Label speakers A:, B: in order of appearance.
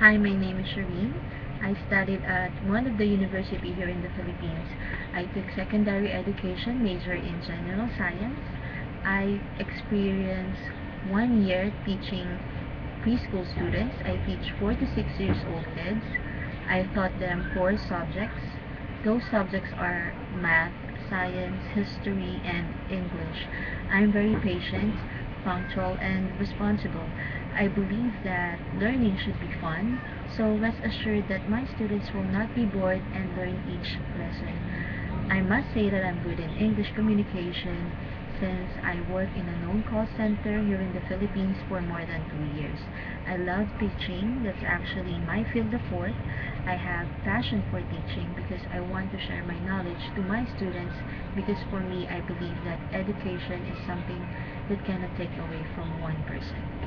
A: Hi, my name is Shireen. I studied at one of the university here in the Philippines. I took secondary education major in general science. I experienced 1 year teaching preschool students. I teach 4 to 6 years old kids. I taught them 4 subjects. Those subjects are math, science, history, and English. I'm very patient, punctual, and responsible. I believe that learning should be fun, so rest assured that my students will not be bored and learn each lesson. I must say that I'm good in English communication since I work in a known call center here in the Philippines for more than 2 years. I love teaching. That's actually my field of work. I have passion for teaching because I want to share my knowledge to my students because for me, I believe that education is something that cannot take away from one person.